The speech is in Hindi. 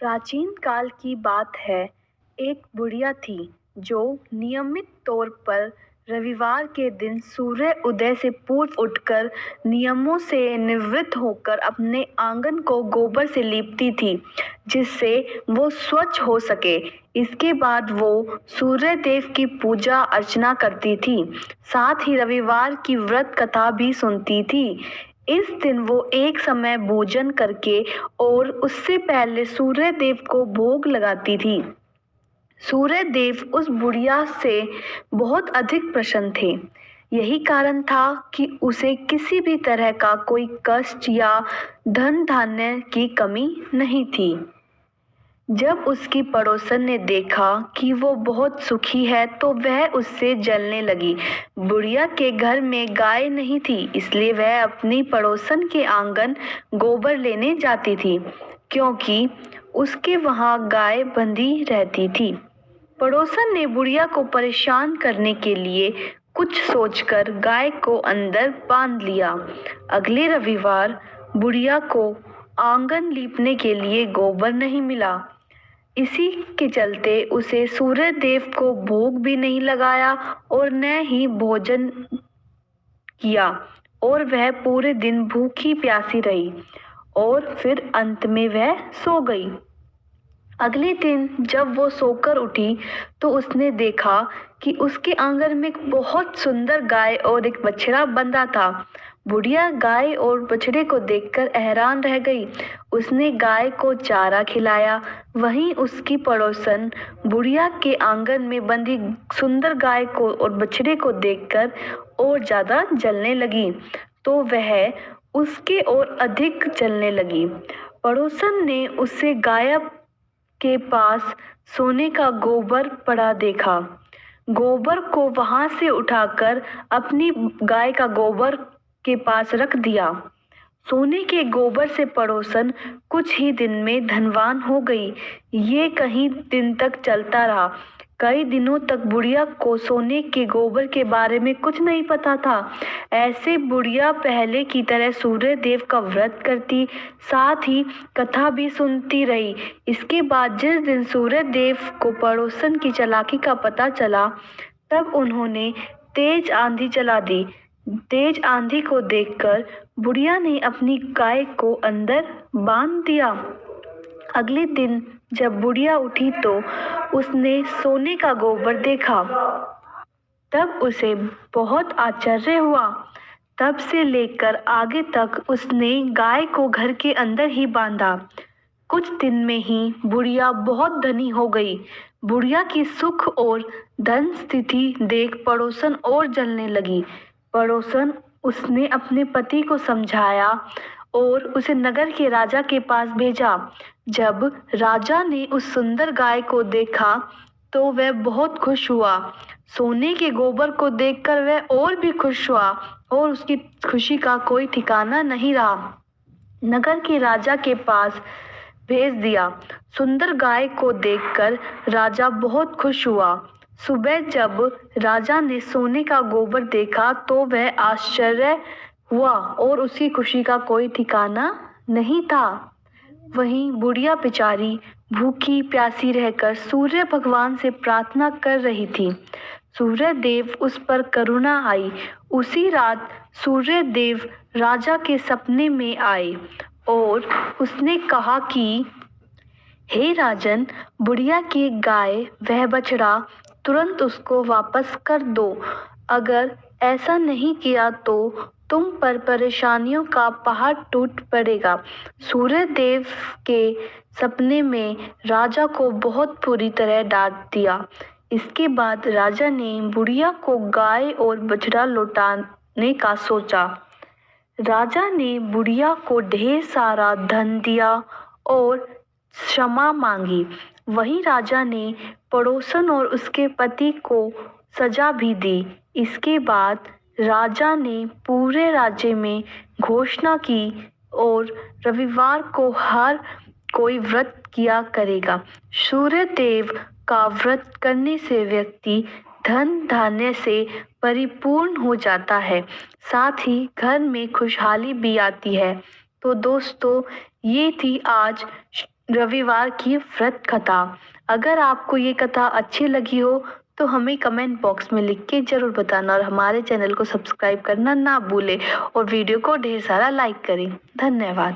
प्राचीन काल की बात है। एक बुढ़िया थी जो नियमित तौर पर रविवार के दिन सूर्य उदय से पूर्व उठकर नियमों से निवृत्त होकर अपने आंगन को गोबर से लीपती थी, जिससे वो स्वच्छ हो सके। इसके बाद वो सूर्य देव की पूजा अर्चना करती थी, साथ ही रविवार की व्रत कथा भी सुनती थी। इस दिन वो एक समय भोजन करके और उससे पहले सूर्य देव को भोग लगाती थी। सूर्य देव उस बुढ़िया से बहुत अधिक प्रसन्न थे। यही कारण था कि उसे किसी भी तरह का कोई कष्ट या धन धान्य की कमी नहीं थी। जब उसकी पड़ोसन ने देखा कि वो बहुत सुखी है तो वह उससे जलने लगी। बुढ़िया के घर में गाय नहीं थी, इसलिए वह अपनी पड़ोसन के आंगन गोबर लेने जाती थी, क्योंकि उसके वहां गाय बंधी रहती थी। पड़ोसन ने बुढ़िया को परेशान करने के लिए कुछ सोचकर गाय को अंदर बांध लिया। अगले रविवार बुढ़िया को आंगन लीपने के लिए गोबर नहीं मिला। इसी के चलते उसे सूर्य देव को भोग भी नहीं लगाया और न ही भोजन किया, और वह पूरे दिन भूखी प्यासी रही और फिर अंत में वह सो गई। अगले दिन जब वो सोकर उठी तो उसने देखा कि उसके आंगन में एक बहुत सुंदर गाय और एक बछड़ा बंधा था। बुढ़िया गाय और बछड़े को देखकर हैरान रह गई। उसने गाय को चारा खिलाया। वहीं उसकी पड़ोसन बुढ़िया के आंगन में बंधी सुंदर गाय को और बछड़े को देखकर और ज्यादा जलने लगी, तो वह उसके और अधिक जलने लगी। पड़ोसन ने उसे गायब के पास सोने का गोबर पड़ा देखा। गोबर को वहां से उठाकर अपनी गाय का गोबर के पास रख दिया। सोने के गोबर से पड़ोसन कुछ ही दिन में धनवान हो गई। ये कई दिन तक चलता रहा। कई दिनों तक बुढ़िया को सोने के गोबर के बारे में कुछ नहीं पता था। ऐसे बुढ़िया पहले की तरह सूर्य देव का व्रत करती, साथ ही कथा भी सुनती रही। इसके बाद जिस दिन सूर्य देव को पड़ोसन की चालाकी का पता चला, तब उन्होंने तेज आंधी चला दी। तेज आंधी को देखकर बुढ़िया ने अपनी गाय को अंदर बांध दिया। अगले दिन जब बुढ़िया उठी तो उसने सोने का गोबर देखा। तब उसे बहुत आश्चर्य हुआ। तब से लेकर आगे तक उसने गाय को घर के अंदर ही बांधा। कुछ दिन में ही बुढ़िया बहुत धनी हो गई। बुढ़िया की सुख और धन स्थिति देख पड़ोसन और जलने लगी। पड़ोसन उसने अपने पति को समझाया और उसे नगर के राजा के पास भेजा। जब राजा ने उस सुंदर गाय को देखा तो वह बहुत खुश हुआ। सोने के गोबर को देखकर वह और भी खुश हुआ और उसकी खुशी का कोई ठिकाना नहीं रहा। नगर के राजा के पास भेज दिया। सुंदर गाय को देखकर राजा बहुत खुश हुआ। सुबह जब राजा ने सोने का गोबर देखा तो वह आश्चर्य हुआ और उसकी खुशी का कोई ठिकाना नहीं था। वहीं बुढ़िया बेचारी भूखी प्यासी रहकर सूर्य भगवान से प्रार्थना कर रही थी। सूर्य देव उस पर करुणा आई। उसी रात सूर्य देव राजा के सपने में आए और उसने कहा कि हे राजन, बुढ़िया की गाय वह बछड़ा तुरंत उसको वापस कर दो। अगर ऐसा नहीं किया तो तुम पर परेशानियों का पहाड़ टूट पड़ेगा। सूर्य देव के सपने में राजा को बहुत बुरी तरह डांट दिया। इसके बाद राजा ने बुढ़िया को गाय और बछड़ा लौटाने का सोचा। राजा ने बुढ़िया को ढेर सारा धन दिया और क्षमा मांगी। वहीं राजा ने पड़ोसन और उसके पति को सजा भी दी। इसके बाद राजा ने पूरे राज्य में घोषणा की और रविवार को हर कोई व्रत किया करेगा। सूर्य देव का व्रत करने से व्यक्ति धन धान्य से परिपूर्ण हो जाता है, साथ ही घर में खुशहाली भी आती है। तो दोस्तों, ये थी आज रविवार की व्रत कथा। अगर आपको ये कथा अच्छी लगी हो तो हमें कमेंट बॉक्स में लिख के ज़रूर बताना और हमारे चैनल को सब्सक्राइब करना ना भूलें और वीडियो को ढेर सारा लाइक करें। धन्यवाद।